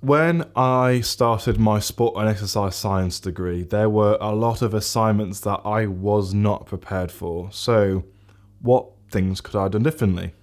When I started my sport and exercise science degree, there were a lot of assignments that I was not prepared for. So what things could I have done differently?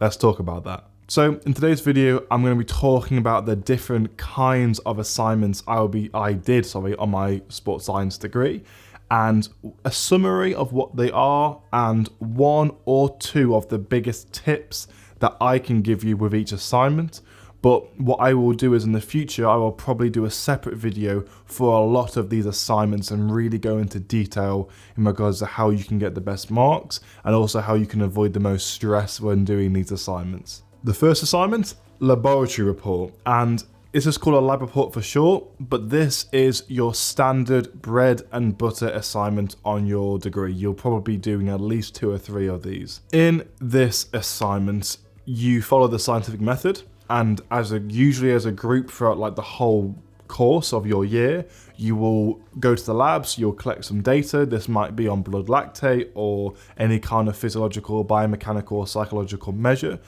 Let's talk about that. So in today's video, I'm going to be talking about the different kinds of assignments I did on my sports science degree, and a summary of what they are and one or two of the biggest tips that I can give you with each assignment. But what I will do is in the future, I will probably do a separate video for a lot of these assignments and really go into detail in regards to how you can get the best marks and also how you can avoid the most stress when doing these assignments. The first assignment, laboratory report, and this is called a lab report for short, but this is your standard bread and butter assignment on your degree. You'll probably be doing at least 2 or 3 of these. In this assignment, you follow the scientific method, and usually as a group throughout like the whole course of your year, you will go to the labs, you'll collect some data. This might be on blood lactate or any kind of physiological, biomechanical, or psychological measure,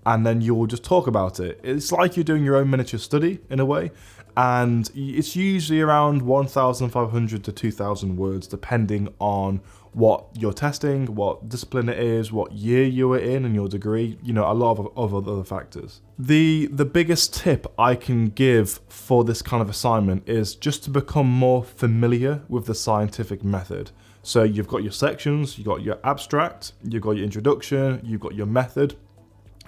and then you will just talk about it. It's like you're doing your own miniature study in a way, and it's usually around 1,500 to 2,000 words, depending on what you're testing, what discipline it is, what year you were in your degree, a lot of other factors. The biggest tip I can give for this kind of assignment is just to become more familiar with the scientific method. So you've got your sections, you've got your abstract, you've got your introduction, you've got your method,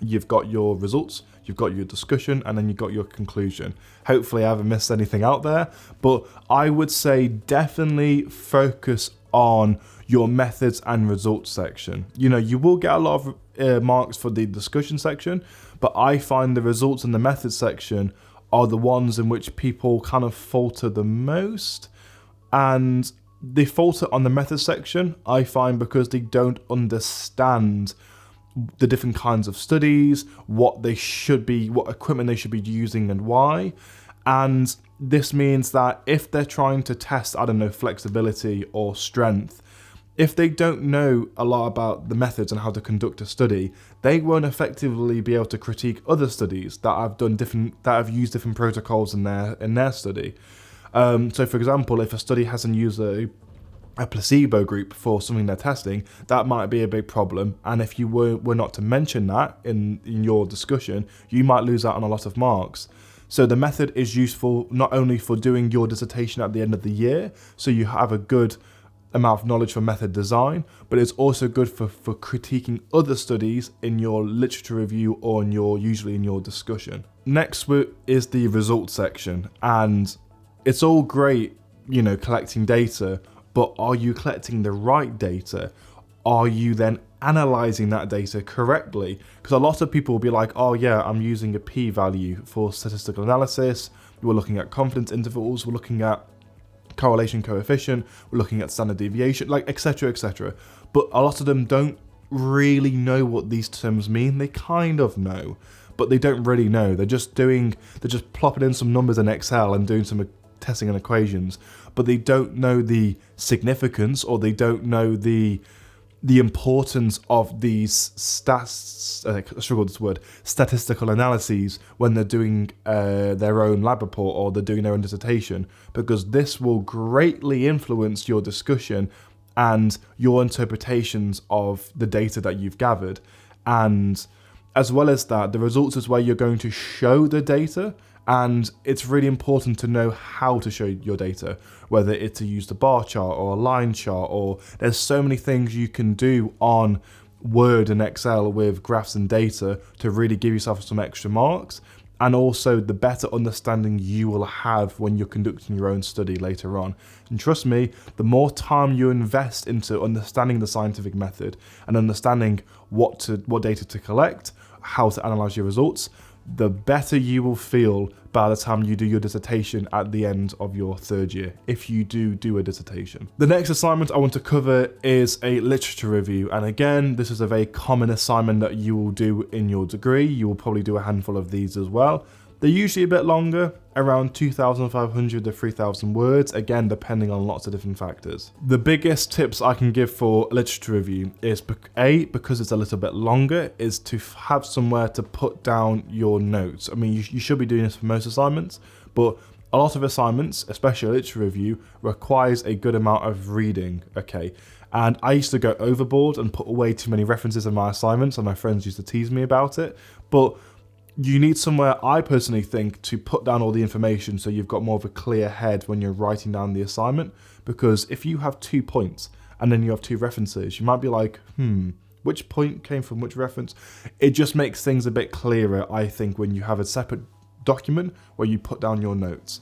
you've got your results, you've got your discussion, and then you've got your conclusion. Hopefully I haven't missed anything out there, but I would say definitely focus on your methods and results section. You will get a lot of marks for the discussion section, but I find the results and the methods section are the ones in which people kind of falter the most. And they falter on the methods section, I find, because they don't understand the different kinds of studies, what equipment they should be using and why. And this means that if they're trying to test, flexibility or strength, if they don't know a lot about the methods and how to conduct a study, they won't effectively be able to critique other studies that have used different protocols in their study. So for example, if a study hasn't used a placebo group for something they're testing, that might be a big problem. And if you were not to mention that in your discussion, you might lose out on a lot of marks. So the method is useful not only for doing your dissertation at the end of the year, so you have a good amount of knowledge for method design, but it's also good for critiquing other studies in your literature review or usually in your discussion. Next is the results section, and it's all great, collecting data, but are you collecting the right data? Are you then analyzing that data correctly? Because a lot of people will be like, oh yeah, I'm using a p-value for statistical analysis. We're looking at confidence intervals. We're looking at correlation coefficient. We're looking at standard deviation, etc., etc. But a lot of them don't really know what these terms mean. They kind of know, but they don't really know. They're just plopping in some numbers in Excel and doing some testing and equations, but they don't know the significance, or they don't know the importance of these statistical analyses when they're doing their own lab report or they're doing their own dissertation, because this will greatly influence your discussion and your interpretations of the data that you've gathered. And as well as that, the results is where you're going to show the data. And it's really important to know how to show your data, whether it's to use the bar chart or a line chart, or there's so many things you can do on Word and Excel with graphs and data to really give yourself some extra marks, and also the better understanding you will have when you're conducting your own study later on. And trust me, the more time you invest into understanding the scientific method and understanding what data to collect, how to analyze your results, the better you will feel by the time you do your dissertation at the end of your 3rd year, if you do a dissertation. The next assignment I want to cover is a literature review. And again, this is a very common assignment that you will do in your degree. You will probably do a handful of these as well. They're usually a bit longer, around 2,500 to 3,000 words, again depending on lots of different factors. The biggest tips I can give for literature review is because it's a little bit longer, is to have somewhere to put down your notes. I mean, you should be doing this for most assignments, but a lot of assignments, especially literature review, requires a good amount of reading, okay? And I used to go overboard and put away too many references in my assignments, and my friends used to tease me about it. But you need somewhere, I personally think, to put down all the information so you've got more of a clear head when you're writing down the assignment. Because if you have 2 points and then you have 2 references, you might be like, which point came from which reference? It just makes things a bit clearer, I think, when you have a separate document where you put down your notes.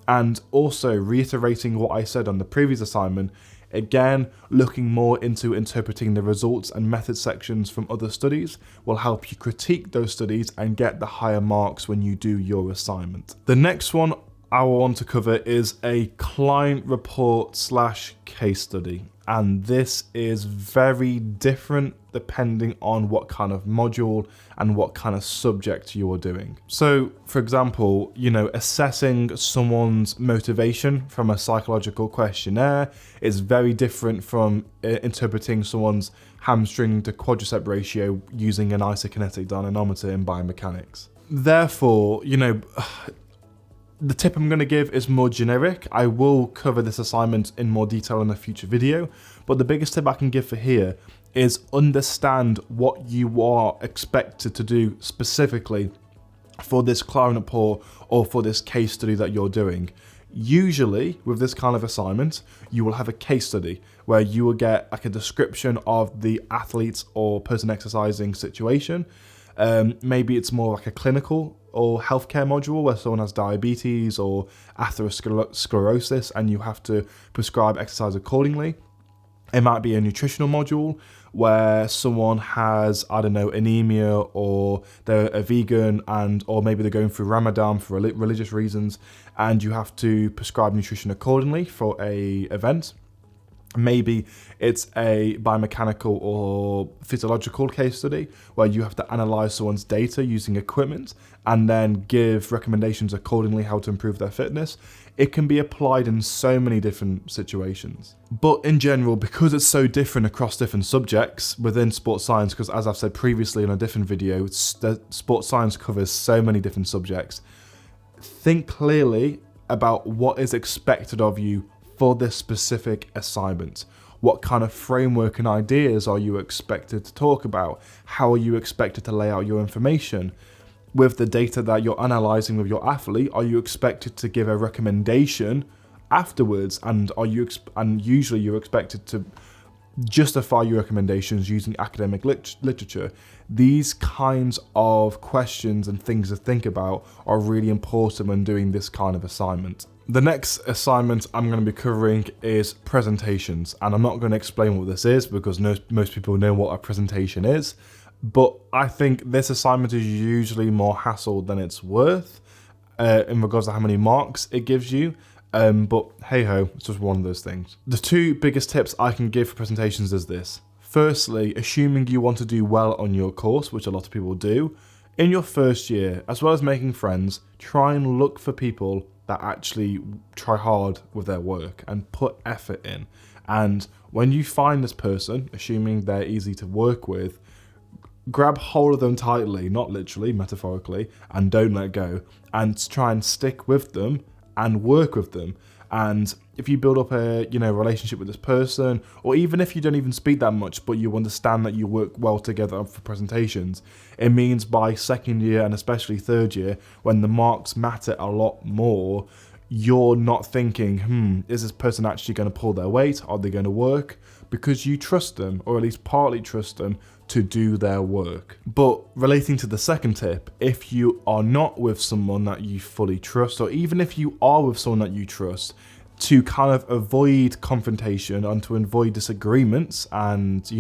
And also reiterating what I said on the previous assignment, again, looking more into interpreting the results and method sections from other studies will help you critique those studies and get the higher marks when you do your assignment. The next one I want to cover is a client report / case study. And this is very different depending on what kind of module and what kind of subject you're doing. So, for example, assessing someone's motivation from a psychological questionnaire is very different from interpreting someone's hamstring to quadricep ratio using an isokinetic dynamometer in biomechanics. Therefore, the tip I'm going to give is more generic. I will cover this assignment in more detail in a future video, but the biggest tip I can give for here is understand what you are expected to do specifically for this client report or for this case study that you're doing. Usually, with this kind of assignment, you will have a case study where you will get like a description of the athlete's or person exercising situation. Maybe it's more like a clinical or healthcare module where someone has diabetes or atherosclerosis and you have to prescribe exercise accordingly. It might be a nutritional module where someone has, anemia, or they're a vegan or maybe they're going through Ramadan for religious reasons and you have to prescribe nutrition accordingly for a event. Maybe it's a biomechanical or physiological case study where you have to analyze someone's data using equipment and then give recommendations accordingly how to improve their fitness. It can be applied in so many different situations. But in general, because it's so different across different subjects within sports science, because as I've said previously in a different video, sports science covers so many different subjects, think clearly about what is expected of you for this specific assignment. What kind of framework and ideas are you expected to talk about? How are you expected to lay out your information? With the data that you're analyzing with your athlete, are you expected to give a recommendation afterwards? And usually you're expected to justify your recommendations using academic literature. These kinds of questions and things to think about are really important when doing this kind of assignment. The next assignment I'm going to be covering is presentations, and I'm not going to explain what this is because most people know what a presentation is, but I think this assignment is usually more hassle than it's worth in regards to how many marks it gives you. But hey ho, it's just one of those things. The 2 biggest tips I can give for presentations is this. Firstly, assuming you want to do well on your course, which a lot of people do, in your first year, as well as making friends, try and look for people that actually try hard with their work and put effort in. And when you find this person, assuming they're easy to work with, grab hold of them tightly, not literally, metaphorically, and don't let go, and try and stick with them and work with them. And if you build up a relationship with this person, or even if you don't even speak that much, but you understand that you work well together for presentations, it means by second year and especially third year, when the marks matter a lot more, you're not thinking, is this person actually going to pull their weight? Are they going to work? Because you trust them, or at least partly trust them, to do their work. But relating to the second tip, if you are not with someone that you fully trust, or even if you are with someone that you trust, to kind of avoid confrontation and to avoid disagreements and,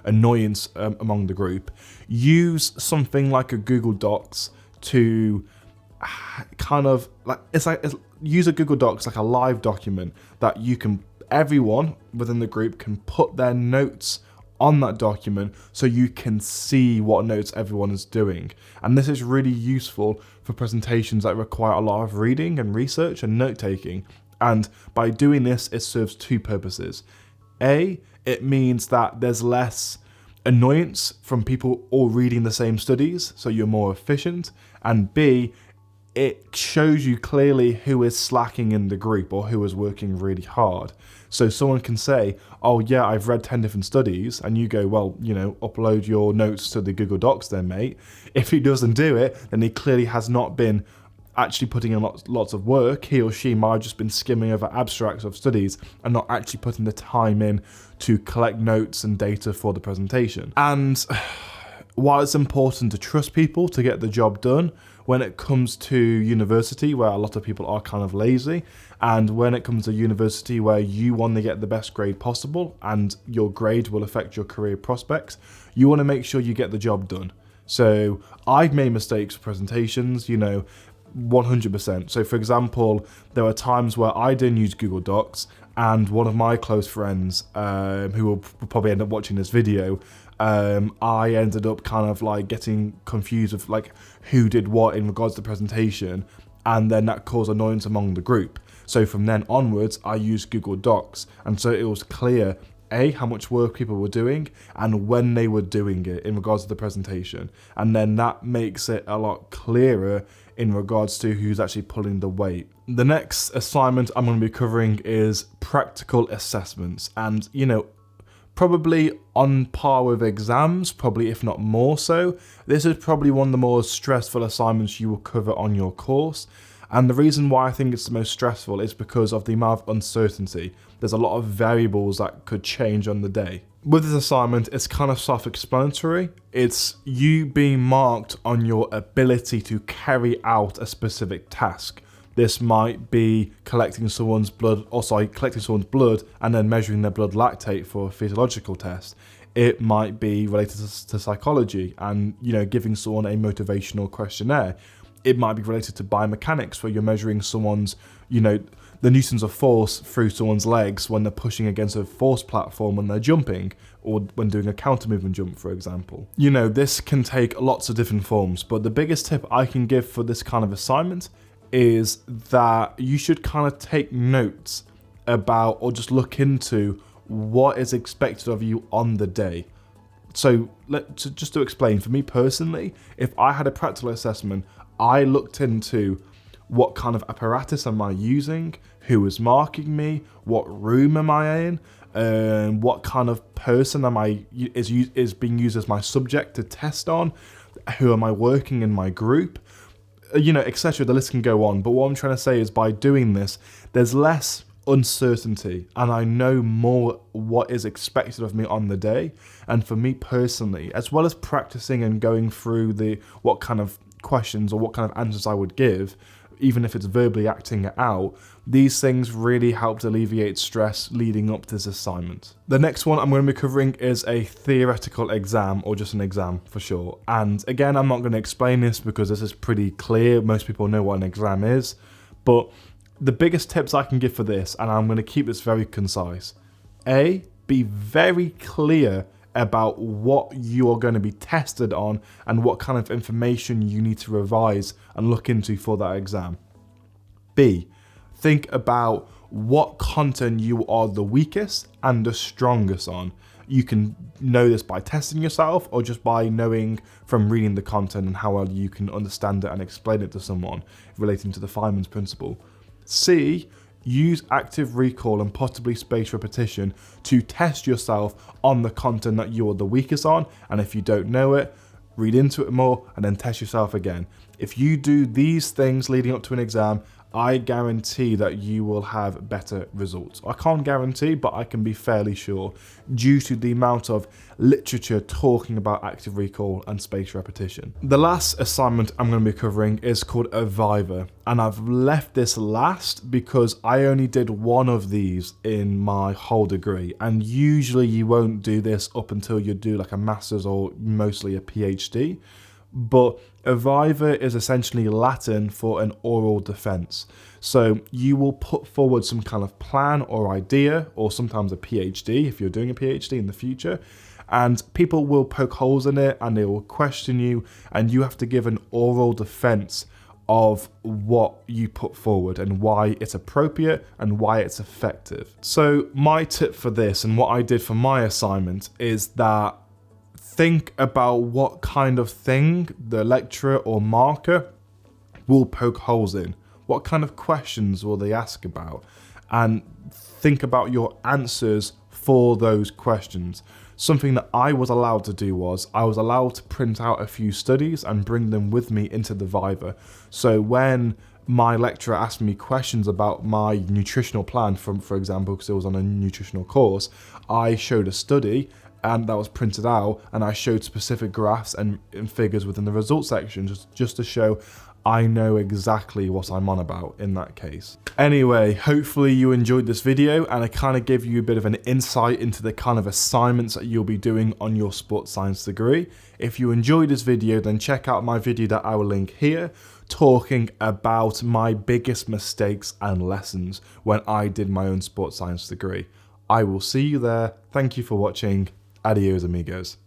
annoyance among the group, use something like a Google Docs to kind of use a Google Docs like a live document that everyone within the group can put their notes on that document so you can see what notes everyone is doing. And this is really useful for presentations that require a lot of reading and research and note taking. And by doing this, it serves two purposes. A, it means that there's less annoyance from people all reading the same studies, so you're more efficient. And B, it shows you clearly who is slacking in the group or who is working really hard. So someone can say, oh yeah, I've read 10 different studies, and you go, well, upload your notes to the Google Docs then, mate. If he doesn't do it, then he clearly has not been actually putting in lots of work. He or she might have just been skimming over abstracts of studies and not actually putting the time in to collect notes and data for the presentation. And while it's important to trust people to get the job done, when it comes to university, where a lot of people are kind of lazy, and when it comes to university where you want to get the best grade possible and your grade will affect your career prospects, you want to make sure you get the job done. So I've made mistakes for presentations, 100%. So for example, there were times where I didn't use Google Docs, and one of my close friends, who will probably end up watching this video, I ended up kind of like getting confused with like who did what in regards to the presentation, and then that caused annoyance among the group. So from then onwards, I used Google Docs, and so it was clear how much work people were doing and when they were doing it in regards to the presentation. And then that makes it a lot clearer in regards to who's actually pulling the weight. The next assignment I'm going to be covering is practical assessments. And, probably on par with exams, probably if not more so. This is probably one of the more stressful assignments you will cover on your course. And the reason why I think it's the most stressful is because of the amount of uncertainty. There's a lot of variables that could change on the day. With this assignment, it's kind of self-explanatory. It's you being marked on your ability to carry out a specific task. This might be collecting someone's blood and then measuring their blood lactate for a physiological test. It might be related to psychology and, giving someone a motivational questionnaire. It might be related to biomechanics, where you're measuring someone's, the newtons of force through someone's legs when they're pushing against a force platform when they're jumping, or when doing a counter movement jump, for example. This can take lots of different forms, but the biggest tip I can give for this kind of assignment is that you should kind of take notes about, or just look into, what is expected of you on the day. So just to explain, for me personally, if I had a practical assessment, I looked into what kind of apparatus am I using, who is marking me, what room am I in, what kind of person is being used as my subject to test on, who am I working in my group, etc. The list can go on. But what I'm trying to say is, by doing this, there's less uncertainty, and I know more what is expected of me on the day. And for me personally, as well as practicing and going through what kind of questions or what kind of answers I would give, even if it's verbally acting it out, these things really helped alleviate stress leading up to this assignment. The next one I'm going to be covering is a theoretical exam, or just an exam for short. And again, I'm not going to explain this because this is pretty clear. Most people know what an exam is. But the biggest tips I can give for this, and I'm going to keep this very concise. A, be very clear about what you are going to be tested on and what kind of information you need to revise and look into for that exam. B, think about what content you are the weakest and the strongest on. You can know this by testing yourself, or just by knowing from reading the content and how well you can understand it and explain it to someone, relating to the Feynman's principle. C, use active recall and possibly spaced repetition to test yourself on the content that you are the weakest on, and if you don't know it, read into it more and then test yourself again. If you do these things leading up to an exam, I guarantee that you will have better results. I can't guarantee, but I can be fairly sure, due to the amount of literature talking about active recall and spaced repetition. The last assignment I'm going to be covering is called a Viva, and I've left this last because I only did one of these in my whole degree, and usually you won't do this up until you do like a master's or mostly a PhD. But a Viva is essentially Latin for an oral defense. So you will put forward some kind of plan or idea, or sometimes a PhD if you're doing a PhD in the future, and people will poke holes in it and they will question you, and you have to give an oral defense of what you put forward and why it's appropriate and why it's effective. So my tip for this and what I did for my assignment is that think about what kind of thing the lecturer or marker will poke holes in. What kind of questions will they ask about? And think about your answers for those questions. Something that I was allowed to do was I was allowed to print out a few studies and bring them with me into the Viva. So when my lecturer asked me questions about my nutritional plan, for example, because it was on a nutritional course, I showed a study and that was printed out, and I showed specific graphs and figures within the results section just to show I know exactly what I'm on about in that case. Anyway, hopefully you enjoyed this video and I kind of gave you a bit of an insight into the kind of assignments that you'll be doing on your sports science degree. If you enjoyed this video, then check out my video that I will link here, talking about my biggest mistakes and lessons when I did my own sports science degree. I will see you there. Thank you for watching. Adios, amigos.